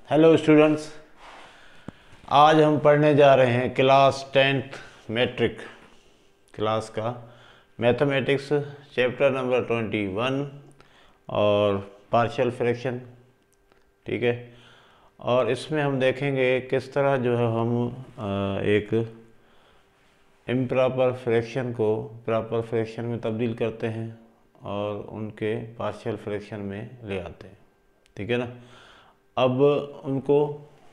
Hello students, आज हम पढ़ने जा रहे हैं क्लास 10th मैट्रिक क्लास का मैथमेटिक्स चैप्टर नंबर 21 और पार्शियल फ्रैक्शन। ठीक है, और इसमें हम देखेंगे किस तरह जो है हम एक इम्प्रॉपर फ्रैक्शन को प्रॉपर फ्रैक्शन में तब्दील करते हैं और उनके पार्शियल फ्रैक्शन में ले आते हैं। ठीक है ना। अब उनको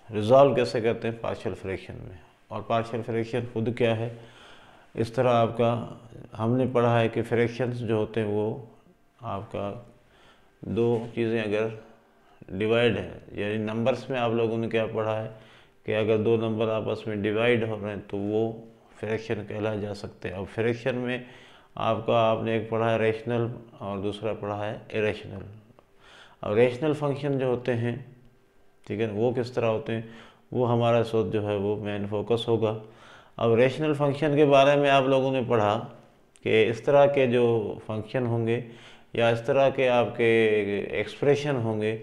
रिजॉल्व कैसे करते हैं पार्शियल फ्रैक्शन में, और पार्शियल फ्रैक्शन खुद क्या है। इस तरह आपका हमने पढ़ा है कि फ्रैक्शंस जो होते हैं वो आपका दो चीज़ें अगर डिवाइड है, यानी नंबर्स में आप लोगों ने क्या पढ़ा है कि अगर दो नंबर आपस में डिवाइड हो रहे हैं तो वो फ्रैक्शन कहला जा सकते हैं। अब फ्रैक्शन में आपने एक पढ़ा है रेशनल और दूसरा पढ़ा है इरेशनल। अब रेशनल फंक्शन जो होते हैं, ठीक है, वो किस तरह होते हैं, वो हमारा शोध जो है वो मेन फोकस होगा। अब रेशनल फंक्शन के बारे में आप लोगों ने पढ़ा कि इस तरह के जो फंक्शन होंगे या इस तरह के आपके एक्सप्रेशन होंगे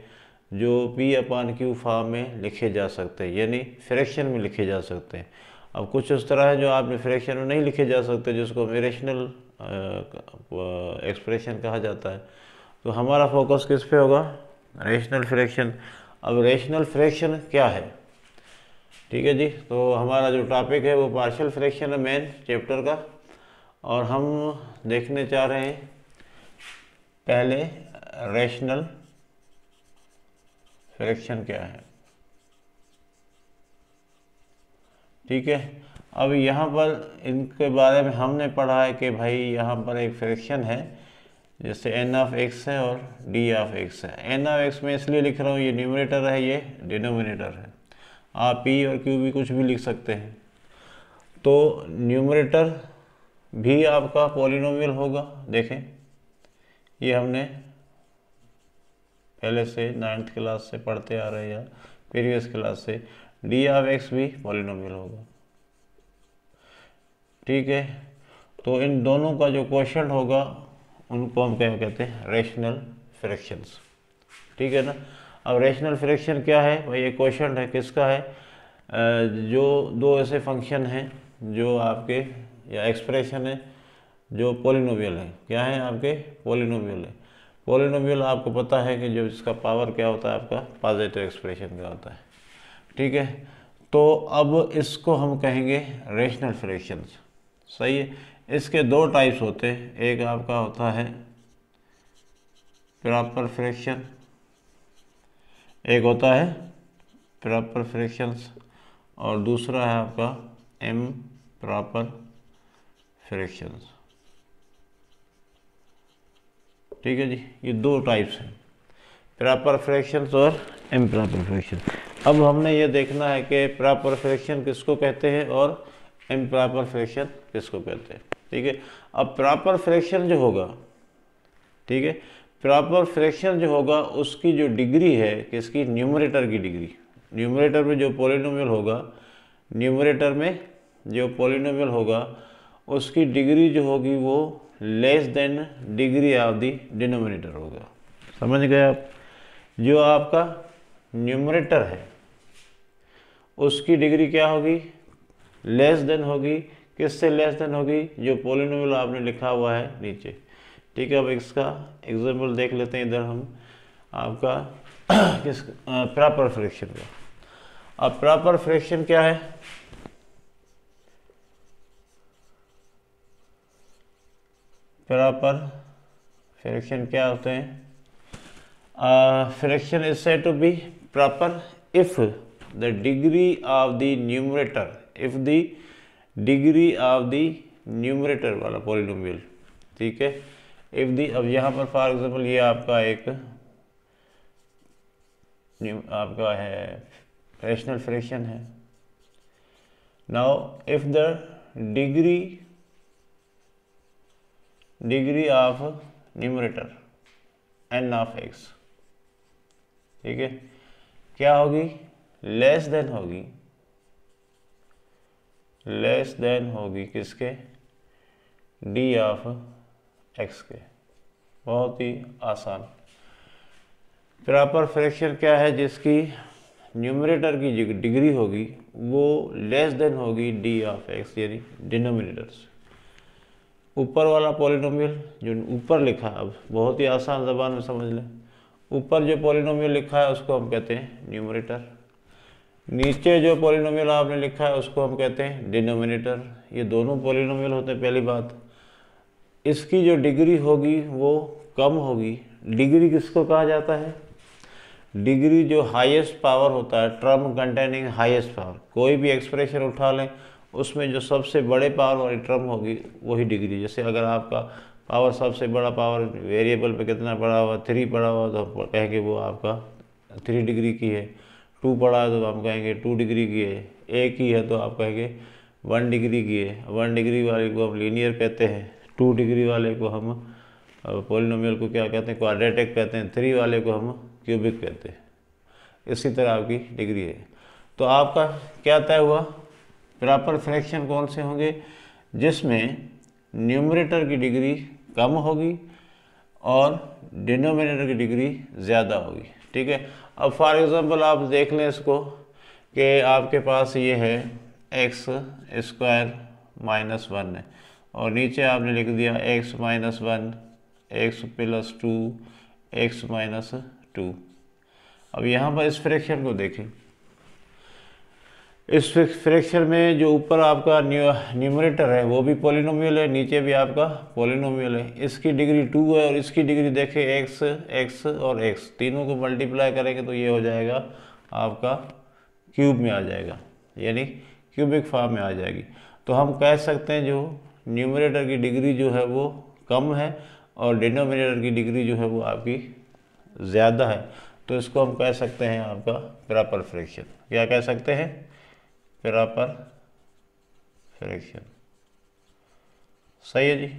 जो P/Q फॉर्म में लिखे जा सकते हैं, यानी फ्रैक्शन में लिखे जा सकते हैं। अब कुछ उस तरह है जो आपने फ्रैक्शन में नहीं लिखे जा सकते, जिसको इरेशनल एक्सप्रेशन कहा जाता है। तो हमारा फोकस किस पे होगा, रेशनल फ्रैक्शन। अब रेशनल फ्रैक्शन क्या है, ठीक है जी। तो हमारा जो टॉपिक है वो पार्शियल फ्रैक्शन है मेन चैप्टर का, और हम देखने चाह रहे हैं पहले रेशनल फ्रैक्शन क्या है। ठीक है, अब यहाँ पर इनके बारे में हमने पढ़ा है कि भाई यहाँ पर एक फ्रैक्शन है, जैसे n(x) है और d(x) है। n(x) में इसलिए लिख रहा हूँ, ये न्यूमरेटर है, ये डिनोमिनेटर है। आप p और q भी कुछ भी लिख सकते हैं। तो न्यूमरेटर भी आपका पॉलिनोमियल होगा। देखें, ये हमने पहले से 9th क्लास से पढ़ते आ रहे हैं या प्रीवियस क्लास से, d(x) भी पॉलिनोमियल होगा। ठीक है, तो इन दोनों का जो क्वोशिएंट होगा उनको हम क्या कहते हैं, रेशनल फ्रैक्शंस। ठीक है ना। अब रेशनल फ्रैक्शन क्या है भाई, ये क्वोशिएंट है, किसका है, जो दो ऐसे फंक्शन हैं जो आपके या एक्सप्रेशन है जो पॉलिनोमियल है। क्या है आपके, पॉलिनोमियल है। पॉलिनोमियल आपको पता है कि जो इसका पावर क्या होता है, आपका पॉजिटिव एक्सप्रेशन क्या होता है। ठीक है, तो अब इसको हम कहेंगे रेशनल फ्रैक्शंस। सही है। इसके दो टाइप्स होते हैं, एक आपका होता है प्रॉपर फ्रैक्शन, एक होता है प्रॉपर फ्रैक्शंस, और दूसरा है आपका इम्प्रॉपर फ्रैक्शंस। ठीक है जी, ये दो टाइप्स हैं, प्रॉपर फ्रैक्शंस और इम्प्रॉपर फ्रैक्शन। अब हमने ये देखना है कि प्रॉपर फ्रैक्शन किसको कहते हैं और इम्प्रॉपर फ्रैक्शन किसको कहते हैं। ठीक है, अब प्रॉपर फ्रैक्शन जो होगा, ठीक है, प्रॉपर फ्रैक्शन जो होगा उसकी जो डिग्री है, किसकी, न्यूमरेटर की डिग्री। न्यूमरेटर में जो पॉलिनोमियल होगा, न्यूमरेटर में जो पॉलिनोमियल होगा उसकी डिग्री जो होगी वो less than degree of the denominator होगा। समझ गए आप। जो आपका न्यूमरेटर है उसकी डिग्री क्या होगी, लेस देन होगी। किससे लेस देन होगी, जो पॉलिनोमियल आपने लिखा हुआ है नीचे। ठीक है, अब इसका एग्जाम्पल देख लेते हैं इधर हम आपका किस प्रॉपर फ्रैक्शन का। अब प्रॉपर फ्रैक्शन क्या है, प्रॉपर फ्रैक्शन क्या होते हैं, fraction is said to be proper if the degree of the numerator, if the degree of the numerator वाला पॉलिनोमियल। ठीक है, इफ दी, अब यहाँ पर फॉर एग्जाम्पल ये आपका एक आपका है रेशनल फ्रैक्शन है। Now if the degree of numerator n(x), ठीक है, क्या होगी, लेस देन होगी, लेस देन होगी किसके, d(x) के। बहुत ही आसान। प्रॉपर फ्रैक्शन क्या है, जिसकी न्यूमरेटर की जो डिग्री होगी वो लेस देन होगी डी ऑफ एक्स, यानी डिनोमिनेटर से। ऊपर वाला पॉलिनोमियल जो ऊपर लिखा है, अब बहुत ही आसान ज़बान में समझ लें, ऊपर जो पॉलिनोमियल लिखा है उसको हम कहते हैं न्यूमरेटर, नीचे जो पॉलिनोमियल आपने लिखा है उसको हम कहते हैं डिनोमिनेटर। ये दोनों पॉलिनोमियल होते हैं। पहली बात, इसकी जो डिग्री होगी वो कम होगी। डिग्री किसको कहा जाता है? डिग्री जो हाईएस्ट पावर होता है, टर्म कंटेनिंग हाईएस्ट पावर। कोई भी एक्सप्रेशन उठा लें, उसमें जो सबसे बड़े पावर वाली टर्म होगी वही डिग्री। जैसे अगर आपका पावर, सबसे बड़ा पावर वेरिएबल पे कितना पड़ा हुआ, 3 पड़ा हुआ, तो हम कहेंगे वो आपका 3 डिग्री की है। 2 पड़ा है तो हम कहेंगे 2 डिग्री की है। 1 की है तो आप कहेंगे 1 डिग्री की है। 1 डिग्री वाले को हम लीनियर कहते हैं, 2 डिग्री वाले को हम पॉलिनोमियल को क्या कहते हैं? क्वाड्रेटिक कहते हैं। 3 वाले को हम क्यूबिक कहते हैं। इसी तरह आपकी डिग्री है। तो आपका क्या तय हुआ? प्रॉपर फ्रैक्शन कौन से होंगे? जिसमें न्यूमरेटर की डिग्री कम होगी और डिनोमिनेटर की डिग्री ज़्यादा होगी। ठीक है। अब फॉर एग्जांपल आप देख लें इसको कि आपके पास ये है एक्स स्क्वायर माइनस 1 है और नीचे आपने लिख दिया x minus 1, x plus 2, x minus 2। अब यहाँ पर इस फ्रैक्शन को देखें। इस फ्रैक्शन में जो ऊपर आपका न्यूमरेटर है वो भी पॉलिनोमियल है, नीचे भी आपका पॉलिनोमियल है। इसकी डिग्री 2 है और इसकी डिग्री देखें एक्स, एक्स और एक्स, तीनों को मल्टीप्लाई करेंगे तो ये हो जाएगा आपका क्यूब में आ जाएगा, यानी क्यूबिक फॉर्म में आ जाएगी। तो हम कह सकते हैं जो न्यूमरेटर की डिग्री जो है वो कम है और डिनोमिनेटर की डिग्री जो है वो आपकी ज़्यादा है। तो इसको हम कह सकते हैं आपका प्रॉपर फ्रैक्शन। क्या कह सकते हैं? Proper fraction. सही है जी।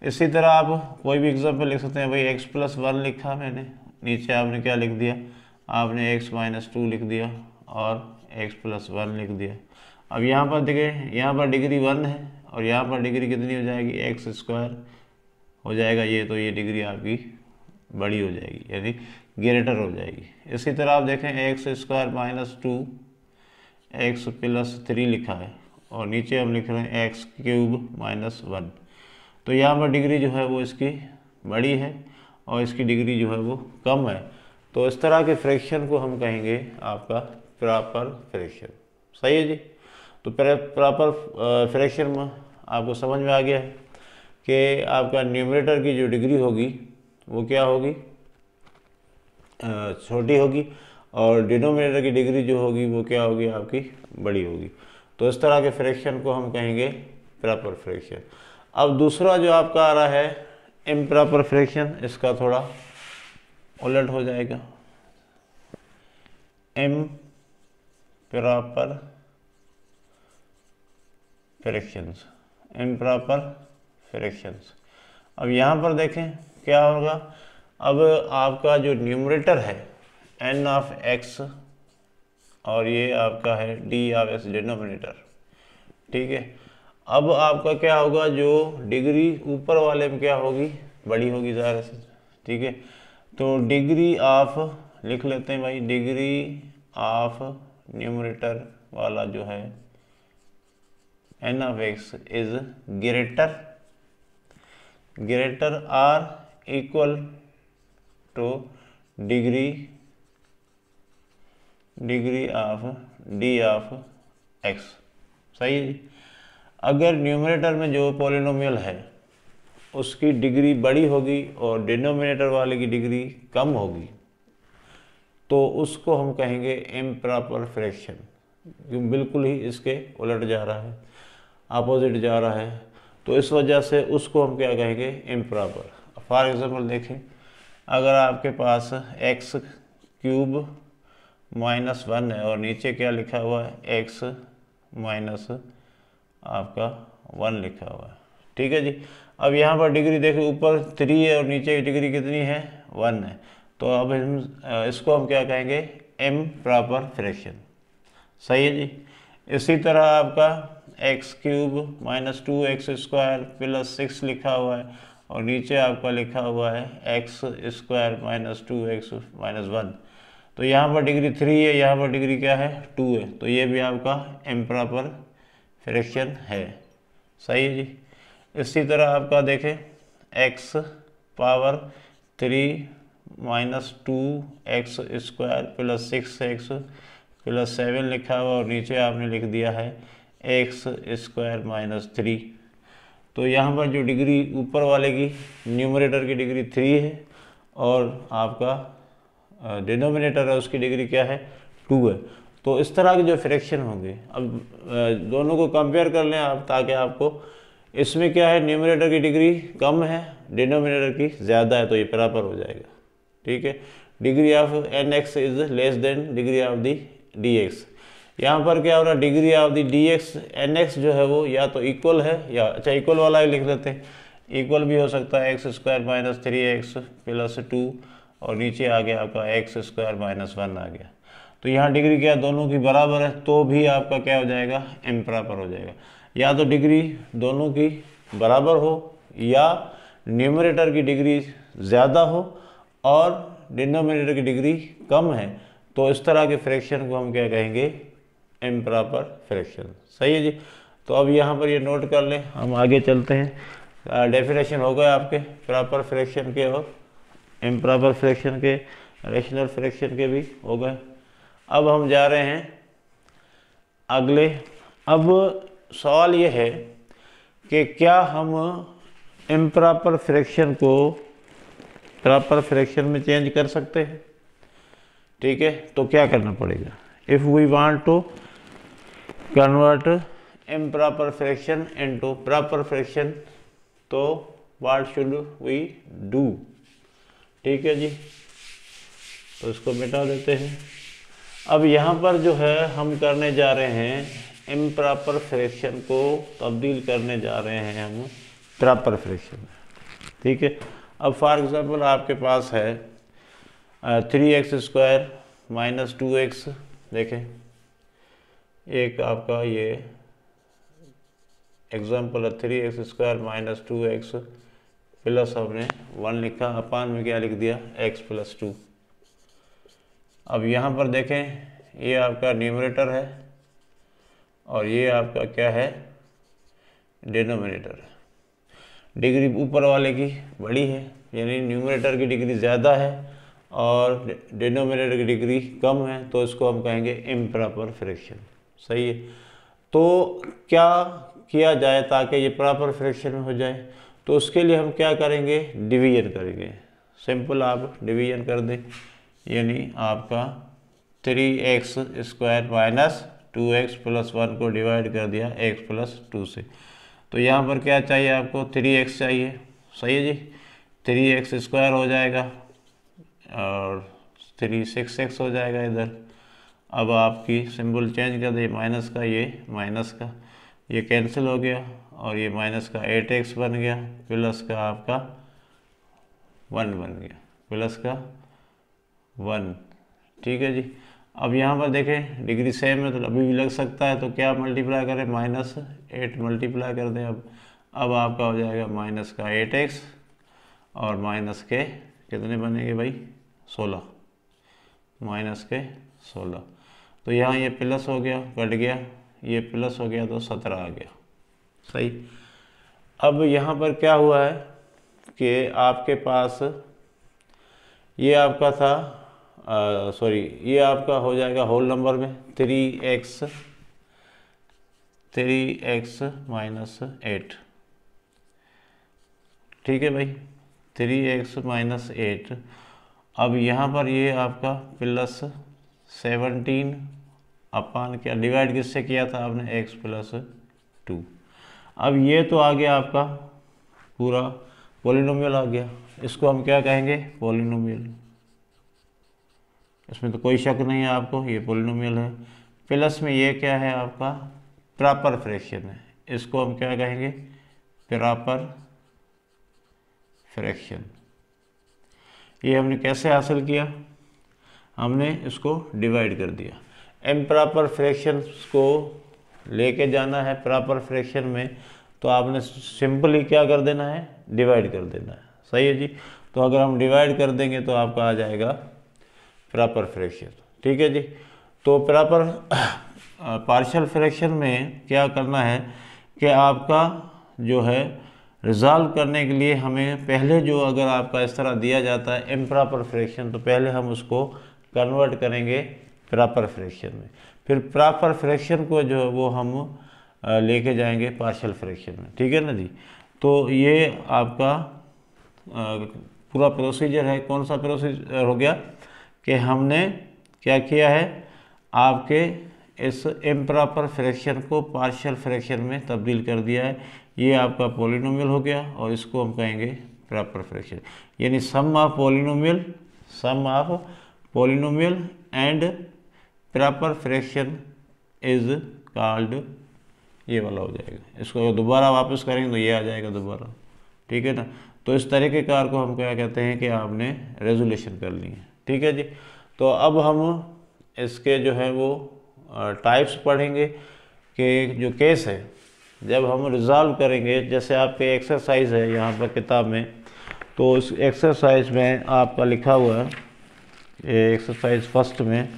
इसी तरह आप कोई भी एग्जांपल लिख सकते हैं। भाई एक्स प्लस 1 लिखा मैंने, नीचे आपने क्या लिख दिया? आपने एक्स माइनस 2 लिख दिया और एक्स प्लस 1 लिख दिया। अब यहाँ पर देखिए, यहाँ पर डिग्री 1 है और यहाँ पर डिग्री कितनी हो जाएगी? एक्स स्क्वायर हो जाएगा ये, तो ये डिग्री आपकी बड़ी हो जाएगी, यानी ग्रेटर हो जाएगी। इसी तरह आप देखें x square minus 2, x plus 3 लिखा है और नीचे हम लिख रहे हैं एक्स क्यूब माइनस 1। तो यहाँ पर डिग्री जो है वो इसकी बड़ी है और इसकी डिग्री जो है वो कम है। तो इस तरह के फ्रैक्शन को हम कहेंगे आपका प्रॉपर फ्रैक्शन। सही है जी। तो प्रॉपर फ्रैक्शन में आपको समझ में आ गया है कि आपका न्यूमरेटर की जो डिग्री होगी वो क्या होगी? छोटी होगी और डिनोमिनेटर की डिग्री जो होगी वो क्या होगी? आपकी बड़ी होगी। तो इस तरह के फ्रैक्शन को हम कहेंगे प्रॉपर फ्रैक्शन। अब दूसरा जो आपका आ रहा है इम्प्रॉपर फ्रैक्शन, इसका थोड़ा उलट हो जाएगा। Improper fractions, improper fractions. अब यहाँ पर देखें क्या होगा। अब आपका जो न्यूमरेटर है n ऑफ x और ये आपका है d ऑफ x डिनोमिनेटर। ठीक है। अब आपका क्या होगा? जो डिग्री ऊपर वाले में क्या होगी? बड़ी होगी ज़ाहिर से। ठीक है। तो डिग्री ऑफ लिख लेते हैं भाई, डिग्री ऑफ न्यूमरेटर वाला जो है n of x is greater or equal two degree of d of x। सही है जी। अगर न्यूमरेटर में जो पॉलिनोमियल है उसकी डिग्री बड़ी होगी और डिनोमिनेटर वाले की डिग्री कम होगी तो उसको हम कहेंगे इम्प्रॉपर फ्रैक्शन। बिल्कुल ही इसके उलट जा रहा है, अपोजिट जा रहा है, तो इस वजह से उसको हम क्या कहेंगे? इम्प्रॉपर। फॉर एग्जांपल देखें, अगर आपके पास एक्स क्यूब माइनस 1 है और नीचे क्या लिखा हुआ है? एक्स माइनस आपका 1 लिखा हुआ है। ठीक है जी। अब यहाँ पर डिग्री देखिए, ऊपर 3 है और नीचे की डिग्री कितनी है? 1 है। तो अब हम इसको हम क्या कहेंगे? Improper fraction. सही है जी। इसी तरह आपका x cube minus 2x square plus 6 लिखा हुआ है और नीचे आपका लिखा हुआ है x square minus 2x minus 1। तो यहाँ पर डिग्री 3 है, यहाँ पर डिग्री क्या है 2 है, तो ये भी आपका इम्प्रॉपर फ्रैक्शन है। सही है जी। इसी तरह आपका देखें x power 3 minus 2x square plus 6x plus 7 लिखा हुआ और नीचे आपने लिख दिया है x स्क्वायर माइनस 3। तो यहाँ पर जो डिग्री ऊपर वाले की न्यूमरेटर की डिग्री 3 है और आपका डिनोमिनेटर है उसकी डिग्री क्या है 2 है। तो इस तरह के जो फ्रैक्शन होंगे, अब दोनों को कंपेयर कर लें आप, ताकि आपको इसमें क्या है न्यूमरेटर की डिग्री कम है, डिनोमिनेटर की ज़्यादा है, तो ये बराबर हो जाएगा। ठीक है, degree of nx is less than degree of the dx। यहाँ पर क्या हो रहा है, degree of the dx nx जो है वो या तो इक्वल है या, अच्छा इक्वल वाला ही लिख लेते हैं, इक्वल भी हो सकता है x square minus 3x plus 2 और नीचे आ गया आपका x स्क्वायर माइनस 1 आ गया। तो यहाँ डिग्री क्या दोनों की बराबर है, तो भी आपका क्या हो जाएगा इम्प्रॉपर हो जाएगा। या तो डिग्री दोनों की बराबर हो या न्यूमरेटर की डिग्री ज़्यादा हो और डिनोमिनेटर की डिग्री कम है, तो इस तरह के फ्रैक्शन को हम क्या कहेंगे इम्प्रॉपर फ्रैक्शन। सही है जी। तो अब यहाँ पर ये नोट कर लें, हम आगे चलते हैं। डेफिनेशन हो गए आपके प्रॉपर फ्रैक्शन के और इम्प्रॉपर फ्रैक्शन के, रेशनल फ्रैक्शन के भी हो गए। अब हम जा रहे हैं अगले। अब सवाल ये है कि क्या हम इम्प्रॉपर फ्रैक्शन को प्रॉपर फ्रैक्शन में चेंज कर सकते हैं। ठीक है, तो क्या करना पड़ेगा, if we want to convert improper fraction into proper fraction, तो व्हाट शुड वी डू। ठीक है जी, तो इसको मिटा देते हैं। अब यहाँ पर जो है हम करने जा रहे हैं इम्प्रॉपर फ्रैक्शन को तब्दील करने जा रहे हैं हम प्रॉपर फ्रैक्शन में। ठीक है, अब फॉर एग्जांपल आपके पास है 3x स्क्वायर माइनस 2x, देखें एक आपका ये एग्जांपल है 3x square minus 2x plus हमने 1 लिखा, अपान में क्या लिख दिया x प्लस 2। अब यहाँ पर देखें ये आपका न्यूमरेटर है और ये आपका क्या है डिनोमिनेटर है। डिग्री ऊपर वाले की बड़ी है, यानी न्यूमरेटर की डिग्री ज़्यादा है और डिनोमिनेटर की डिग्री कम है, तो इसको हम कहेंगे इम्प्रॉपर फ्रैक्शन। सही है। तो क्या किया जाए ताकि ये प्रॉपर फ्रैक्शन में हो जाए, तो उसके लिए हम क्या करेंगे डिवीजन करेंगे। सिंपल आप डिवीजन कर दें, यानी आपका 3x square minus 2x plus 1 को डिवाइड कर दिया x प्लस 2 से। तो यहाँ पर क्या चाहिए आपको 3x चाहिए। सही है जी, 3x स्क्वायर हो जाएगा और 6x हो जाएगा इधर। अब आपकी सिंबल चेंज कर दे, माइनस का ये माइनस का ये कैंसिल हो गया और ये माइनस का 8x बन गया प्लस का आपका 1 बन गया, प्लस का 1। ठीक है जी। अब यहाँ पर देखें डिग्री सेम है तो अभी भी लग सकता है, तो क्या मल्टीप्लाई करें माइनस 8 मल्टीप्लाई कर दें। अब आपका हो जाएगा माइनस का 8x और माइनस के कितने बनेंगे भाई 16, माइनस के 16। तो यहाँ ये प्लस हो गया, कट गया, ये प्लस हो गया तो 17 आ गया। सही। अब यहाँ पर क्या हुआ है कि आपके पास ये आपका था सॉरी ये आपका हो जाएगा होल नंबर में 3x माइनस 8। ठीक है भाई, 3x माइनस 8। अब यहाँ पर ये आपका प्लस 17 अपान क्या डिवाइड किससे किया था आपने x प्लस 2। अब ये तो आ गया आपका पूरा पॉलिनोमियल आ गया, इसको हम क्या कहेंगे पॉलिनोमियल। इसमें तो कोई शक नहीं है आपको, ये पॉलिनोमियल है। प्लस में ये क्या है आपका प्रॉपर फ्रैक्शन है, इसको हम क्या कहेंगे प्रॉपर फ्रैक्शन। ये हमने कैसे हासिल किया, हमने इसको डिवाइड कर दिया। इम्प्रॉपर फ्रैक्शन को लेके जाना है प्रॉपर फ्रैक्शन में, तो आपने सिंपली क्या कर देना है डिवाइड कर देना है। सही है जी। तो अगर हम डिवाइड कर देंगे तो आपका आ जाएगा प्रॉपर फ्रैक्शन। ठीक है जी। तो प्रॉपर पार्शियल फ्रैक्शन में क्या करना है कि आपका जो है रिजॉल्व करने के लिए हमें पहले जो अगर आपका इस तरह दिया जाता है इम्प्रॉपर फ्रैक्शन, तो पहले हम उसको कन्वर्ट करेंगे प्रॉपर फ्रैक्शन में, फिर प्रॉपर फ्रैक्शन को जो है वो हम लेके जाएंगे पार्शियल फ्रैक्शन में। ठीक है ना जी। तो ये आपका पूरा प्रोसीजर है। कौन सा प्रोसीजर हो गया कि हमने क्या किया है, आपके इस इम्प्रॉपर फ्रैक्शन को पार्शियल फ्रैक्शन में तब्दील कर दिया है। ये आपका पॉलिनोमियल हो गया और इसको हम कहेंगे प्रॉपर फ्रैक्शन, यानी sum of polynomial and proper fraction is called, ये वाला हो जाएगा। इसको दोबारा वापस करेंगे तो ये आ जाएगा दोबारा। ठीक है ना। तो इस तरीके कार को हम क्या कहते हैं कि आपने रेजोल्यूशन कर ली है। ठीक है जी। तो अब हम इसके जो है वो टाइप्स पढ़ेंगे कि जो केस है जब हम रिजॉल्व करेंगे, जैसे आपके एक्सरसाइज है यहाँ पर किताब में, तो इस एक्सरसाइज में आपका लिखा हुआ है, ये एक्सरसाइज फर्स्ट में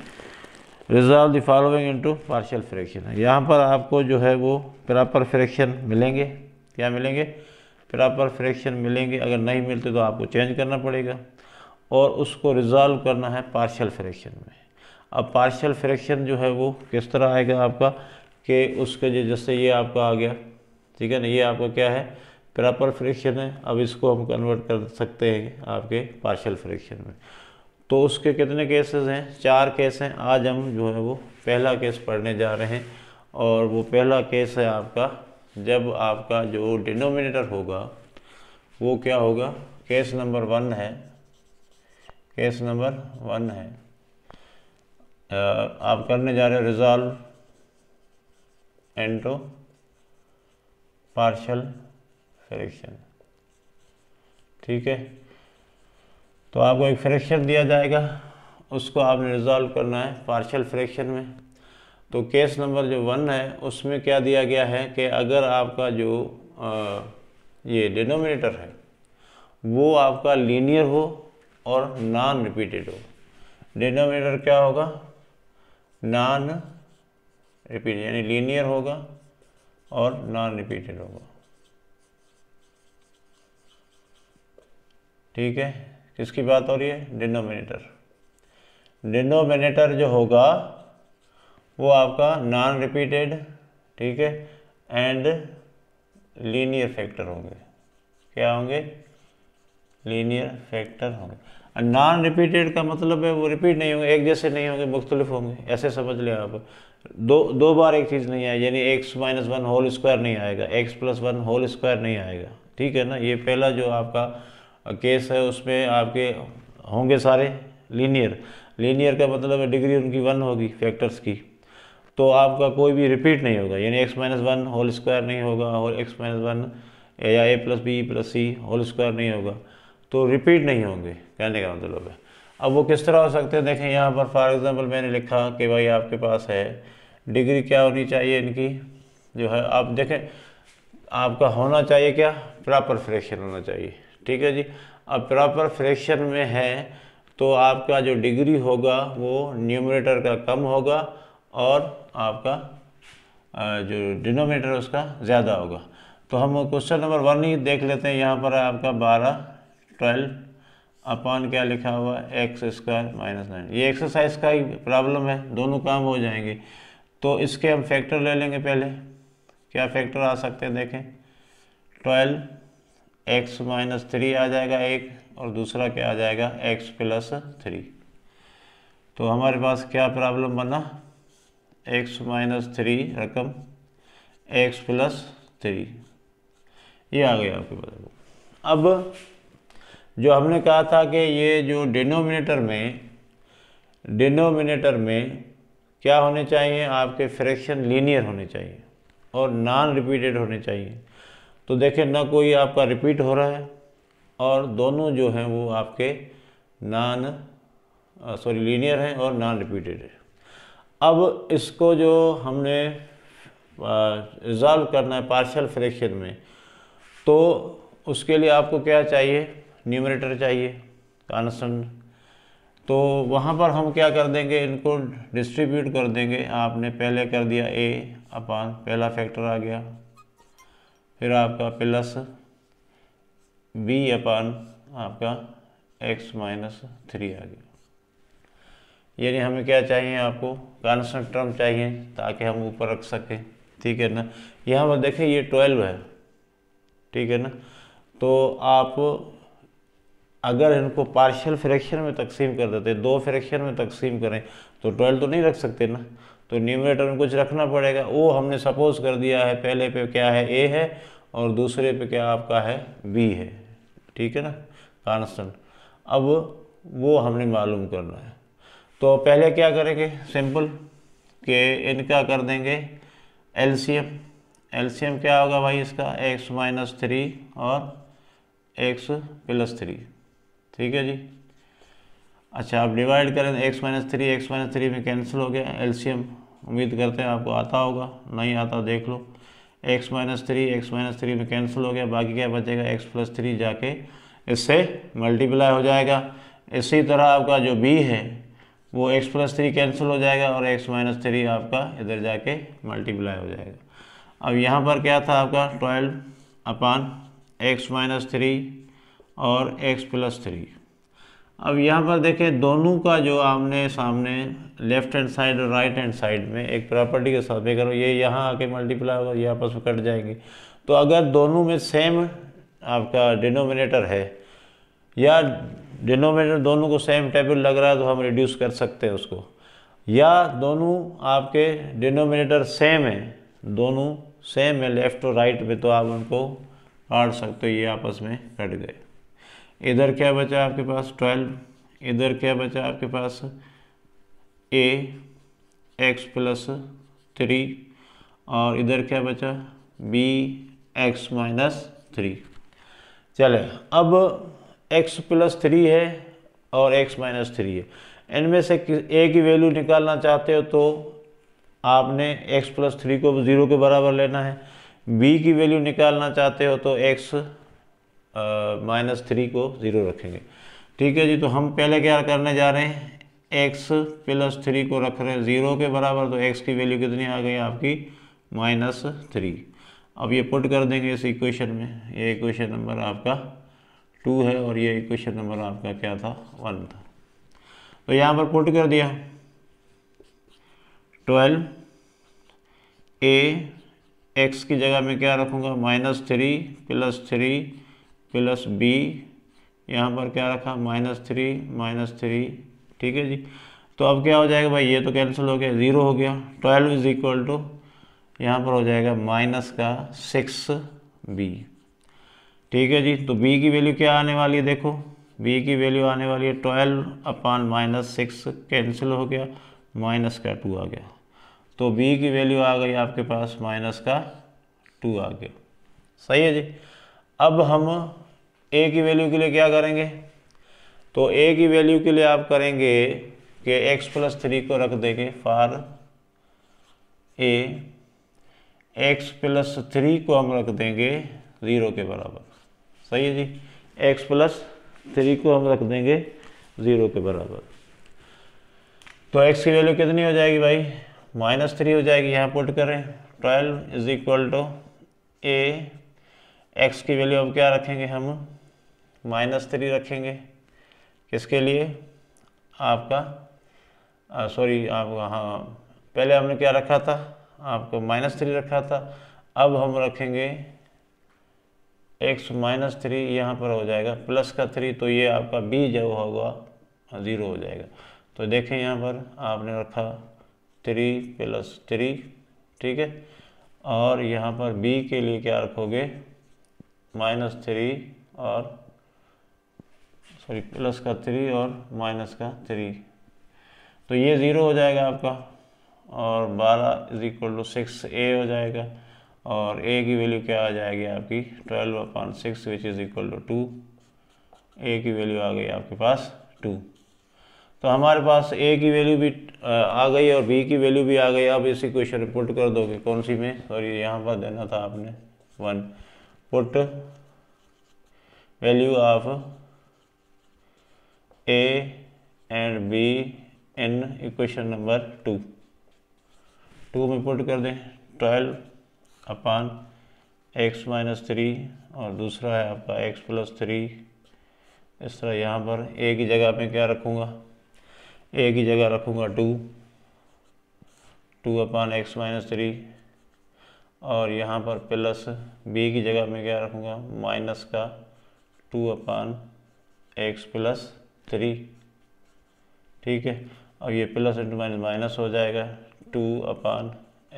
resolve the following into partial fraction है। यहाँ पर आपको जो है वो प्रॉपर फ्रैक्शन मिलेंगे। क्या मिलेंगे? प्रॉपर फ्रैक्शन मिलेंगे। अगर नहीं मिलते तो आपको चेंज करना पड़ेगा और उसको रिजॉल्व करना है पार्शियल फ्रैक्शन में। अब पार्शियल फ्रैक्शन जो है वो किस तरह आएगा आपका कि उसके जैसे ये आपका आ गया, ठीक है ना, ये आपका क्या है, प्रॉपर फ्रैक्शन है। अब इसको हम कन्वर्ट कर सकते हैं आपके पार्शियल फ्रैक्शन में। तो उसके कितने केसेस हैं? 4 केस हैं। आज हम जो है वो पहला केस पढ़ने जा रहे हैं और वो पहला केस है आपका जब आपका जो डिनोमिनेटर होगा वो क्या होगा, केस नंबर 1 है। केस नंबर 1 है, आप करने जा रहे हो रिजॉल्व इनटू पार्शियल फ्रैक्शन। ठीक है। तो आपको एक फ्रैक्शन दिया जाएगा, उसको आपने रिजॉल्व करना है पार्शियल फ्रैक्शन में। तो केस नंबर जो 1 है उसमें क्या दिया गया है कि अगर आपका जो ये डिनोमिनेटर है वो आपका लीनियर हो और नॉन रिपीटेड हो। डिनोमिनेटर क्या होगा? नॉन रिपीटेड, यानी लीनियर होगा और नॉन रिपीटेड होगा। ठीक है। किसकी बात हो रही है? डिनोमिनेटर। डिनोमिनेटर जो होगा वो आपका नॉन रिपीटेड, ठीक है, एंड लीनियर फैक्टर होंगे। क्या होंगे? लीनियर फैक्टर होंगे। नॉन रिपीटेड का मतलब है वो रिपीट नहीं होंगे, एक जैसे नहीं होंगे, मुख्तलिफ होंगे। ऐसे समझ लिया आप। दो बार एक चीज़ नहीं आएगी, यानी x - 1 होल स्क्वायर नहीं आएगा, x + 1 होल स्क्वायर नहीं आएगा। ठीक है ना। ये पहला जो आपका केस है उसमें आपके होंगे सारे लीनियर। लीनियर का मतलब है डिग्री उनकी 1 होगी फैक्टर्स की, तो आपका कोई भी रिपीट नहीं होगा, यानी x - 1 होल स्क्वायर नहीं होगा और x - 1 या a + b + c whole square नहीं होगा, तो रिपीट नहीं होंगे, कहने का मतलब है। अब वो किस तरह हो सकते हैं? देखें यहाँ पर फॉर एग्जांपल मैंने लिखा कि भाई आपके पास है डिग्री क्या होनी चाहिए इनकी, जो है आप देखें आपका होना चाहिए क्या, प्रॉपर फ्रैक्शन होना चाहिए। ठीक है जी। अब प्रॉपर फ्रैक्शन में है तो आपका जो डिग्री होगा वो न्यूमरेटर का कम होगा और आपका जो डिनोमिनेटर उसका ज़्यादा होगा। तो हम क्वेश्चन नंबर 1 ही देख लेते हैं। यहाँ पर आपका 12 अपॉन क्या लिखा हुआ है, x² - 9। ये एक्सरसाइज का ही प्रॉब्लम है, दोनों काम हो जाएंगे। तो इसके हम फैक्टर ले लेंगे। पहले क्या फैक्टर आ सकते हैं देखें, 12x - 3 आ जाएगा एक, और दूसरा क्या आ जाएगा, x + 3। तो हमारे पास क्या प्रॉब्लम बना, x - 3 रकम x + 3, ये आ गया आपके पास। अब जो हमने कहा था कि ये जो डिनोमिनेटर में क्या होने चाहिए, आपके फ्रैक्शन लीनियर होने चाहिए और नॉन रिपीटेड होने चाहिए। तो देखें ना कोई आपका रिपीट हो रहा है और दोनों जो हैं वो आपके लीनियर हैं और नॉन रिपीटेड है। अब इसको जो हमने रिजॉल्व करना है पार्शियल फ्रैक्शन में, तो उसके लिए आपको क्या चाहिए, न्यूमरेटर चाहिए कांस्टेंट। तो वहाँ पर हम क्या कर देंगे, इनको डिस्ट्रीब्यूट कर देंगे। आपने पहले कर दिया a अपान पहला फैक्टर आ गया, फिर आपका प्लस b अपान आपका x माइनस 3 आ गया। यानी हमें क्या चाहिए, आपको कांस्टेंट टर्म चाहिए ताकि हम ऊपर रख सकें, ठीक है ना। यहाँ पर देखें ये 12 है, ठीक है ना। तो आप अगर इनको पार्शियल फ्रैक्शन में तकसीम कर देते, दो फ्रैक्शन में तकसीम करें, तो 12 तो नहीं रख सकते ना, तो न्यूमरेटर में कुछ रखना पड़ेगा। वो हमने सपोज कर दिया है, पहले पे क्या है a है और दूसरे पे क्या आपका है b है, ठीक है ना, कांस्टेंट। अब वो हमने मालूम करना है। तो पहले क्या करेंगे, सिंपल कि इनका कर देंगे एलसीएम। एलसीएम क्या होगा भाई इसका, x माइनस 3 और x प्लस 3, ठीक है जी। अच्छा, आप डिवाइड करें x माइनस 3 में कैंसिल हो गया एलसीएम। उम्मीद करते हैं आपको आता होगा, नहीं आता देख लो। x माइनस 3 में कैंसिल हो गया, बाकी क्या बचेगा x प्लस 3 जाके इससे मल्टीप्लाई हो जाएगा। इसी तरह आपका जो b है वो x प्लस 3 कैंसिल हो जाएगा और x माइनस 3 आपका इधर जाके मल्टीप्लाई हो जाएगा। अब यहाँ पर क्या था आपका 12 अपान x माइनस 3 और x प्लस 3। अब यहाँ पर देखें दोनों का जो आमने सामने लेफ्ट हैंड साइड और राइट हैंड साइड में एक प्रॉपर्टी के साथ में करो, ये यहाँ आके मल्टीप्लाई होगा, ये आपस में कट जाएंगे। तो अगर दोनों में सेम आपका डिनोमिनेटर है या डिनोमिनेटर दोनों को सेम टेबल लग रहा है तो हम रिड्यूस कर सकते हैं उसको, या दोनों आपके डिनोमिनेटर सेम है, दोनों सेम है लेफ्ट और राइट में, तो आप उनको काट सकते हो, ये आपस में कट गए। इधर क्या बचा आपके पास 12, इधर क्या बचा आपके पास a x प्लस 3 और इधर क्या बचा b x माइनस 3। चले, अब x प्लस 3 है और x माइनस 3 है, इनमें से a की वैल्यू निकालना चाहते हो तो आपने x प्लस 3 को 0 के बराबर लेना है, b की वैल्यू निकालना चाहते हो तो x माइनस 3 को 0 रखेंगे, ठीक है जी। तो हम पहले क्या करने जा रहे हैं, x प्लस 3 को रख रहे हैं 0 के बराबर, तो x की वैल्यू कितनी आ गई आपकी माइनस 3। अब ये पुट कर देंगे इस इक्वेशन में, ये इक्वेशन नंबर आपका 2 है और ये इक्वेशन नंबर आपका क्या था 1 था। तो यहाँ पर पुट कर दिया 12 a x की जगह में क्या रखूँगा माइनस 3 प्लस b, यहाँ पर क्या रखा माइनस 3, ठीक है जी। तो अब क्या हो जाएगा भाई, ये तो कैंसिल हो गया, 0 हो गया। 12 इज इक्वल टू यहाँ पर हो जाएगा माइनस का 6b, ठीक है जी। तो b की वैल्यू क्या आने वाली है, देखो b की वैल्यू आने वाली है 12 अपान माइनस 6, कैंसिल हो गया, माइनस का 2 आ गया। तो b की वैल्यू आ गई आपके पास माइनस का 2 आ गया, सही है जी। अब हम a की वैल्यू के लिए क्या करेंगे, तो a की वैल्यू के लिए आप करेंगे कि x प्लस 3 को रख देंगे फॉर a, x प्लस 3 को हम रख देंगे 0 के बराबर, सही है जी। x प्लस 3 को हम रख देंगे 0 के बराबर, तो x की वैल्यू कितनी हो जाएगी भाई माइनस 3 हो जाएगी। यहाँ पुट करें 12 is equal to a, x की वैल्यू अब क्या रखेंगे हम माइनस 3 रखेंगे, किसके लिए आपका सॉरी आपका हाँ पहले हमने क्या रखा था आपको माइनस 3 रखा था, अब हम रखेंगे x माइनस 3, यहाँ पर हो जाएगा प्लस का 3, तो ये आपका b जो होगा 0 हो जाएगा। तो देखें यहाँ पर आपने रखा 3 प्लस 3, ठीक है, और यहाँ पर b के लिए क्या रखोगे माइनस 3 और सॉरी प्लस का 3 और माइनस का 3, तो ये 0 हो जाएगा आपका, और 12 इज इक्वल टू 6a हो जाएगा, और a की वैल्यू क्या आ जाएगी आपकी 12 upon 6 which is equal to 2, a की वैल्यू आ गई आपके पास 2। तो हमारे पास a की वैल्यू भी आ गई और b की वैल्यू भी आ गई। अब इस इक्वेशन में पुट कर दोगे, कौन सी में, सॉरी यहाँ पर देना था आपने 1, put value of a and be in equation number 2 में पुट कर दें 12 अपान x माइनस 3 और दूसरा है आपका x प्लस 3। इस तरह यहाँ पर a की जगह में क्या रखूँगा, a की जगह रखूँगा 2 अपान x माइनस 3 और यहाँ पर प्लस b की जगह में क्या रखूँगा माइनस का 2 अपान x प्लस 3। ठीक है, अब ये प्लस इंटू माइनस माइनस हो जाएगा 2 अपान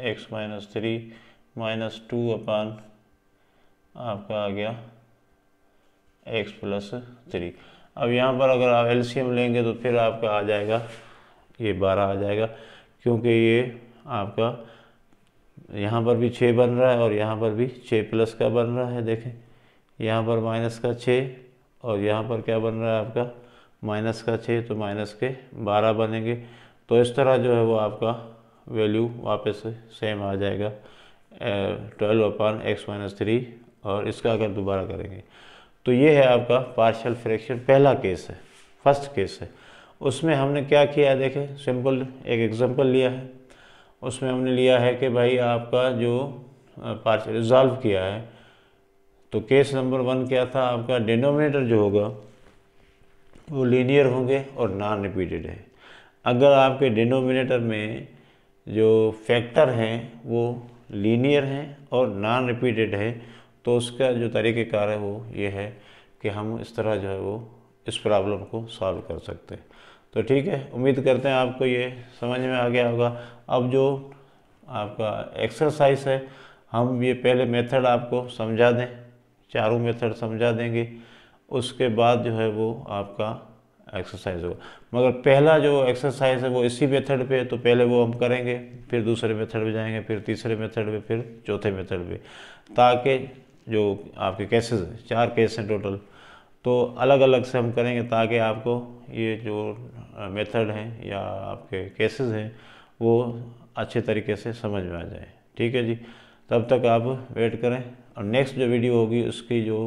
x माइनस 3 माइनस 2 अपान आपका आ गया x प्लस 3। अब यहाँ पर अगर आप एलसीएम लेंगे तो फिर आपका आ जाएगा ये 12 आ जाएगा, क्योंकि ये आपका यहाँ पर भी 6 बन रहा है और यहाँ पर भी 6 प्लस का बन रहा है। देखें यहाँ पर माइनस का 6 और यहाँ पर क्या बन रहा है आपका माइनस का 6, तो माइनस के 12 बनेंगे। तो इस तरह जो है वो आपका वैल्यू वापस सेम आ जाएगा 12 अपान x माइनस 3। और इसका अगर दोबारा करेंगे तो ये है आपका पार्शियल फ्रैक्शन, पहला केस है, फर्स्ट केस है। उसमें हमने क्या किया है, देखें सिंपल एक एग्जांपल लिया है। उसमें हमने लिया है कि भाई आपका जो पार्शियल रिजॉल्व किया है, तो केस नंबर 1 क्या था, आपका डिनोमिनेटर जो होगा वो लीनियर होंगे और नॉन रिपीटेड है। अगर आपके डिनोमिनेटर में जो फैक्टर हैं वो लीनियर हैं और नॉन रिपीटेड है, तो उसका जो तरीक़ेकार है वो ये है कि हम इस तरह जो है वो इस प्रॉब्लम को सॉल्व कर सकते हैं। तो ठीक है, उम्मीद करते हैं आपको ये समझ में आ गया होगा। अब जो आपका एक्सरसाइज है, हम ये पहले मेथड आपको समझा दें, चारों मेथड समझा देंगे, उसके बाद जो है वो आपका एक्सरसाइज होगा। मगर पहला जो एक्सरसाइज है वो इसी मेथड पे है, तो पहले वो हम करेंगे, फिर दूसरे मेथड पे जाएंगे, फिर तीसरे मेथड पे, फिर चौथे मेथड पे, ताकि जो आपके केसेस हैं 4 केस हैं टोटल, तो अलग अलग से हम करेंगे ताकि आपको ये जो मेथड हैं या आपके केसेस हैं वो अच्छे तरीके से समझ में आ जाए। ठीक है जी, तब तक आप वेट करें और नेक्स्ट जो वीडियो होगी उसकी जो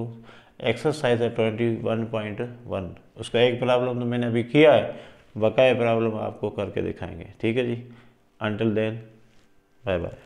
एक्सरसाइज है 21.1, उसका एक प्रॉब्लम तो मैंने अभी किया है, बकाया प्रॉब्लम आपको करके दिखाएंगे। ठीक है जी, अंटिल देन बाय बाय।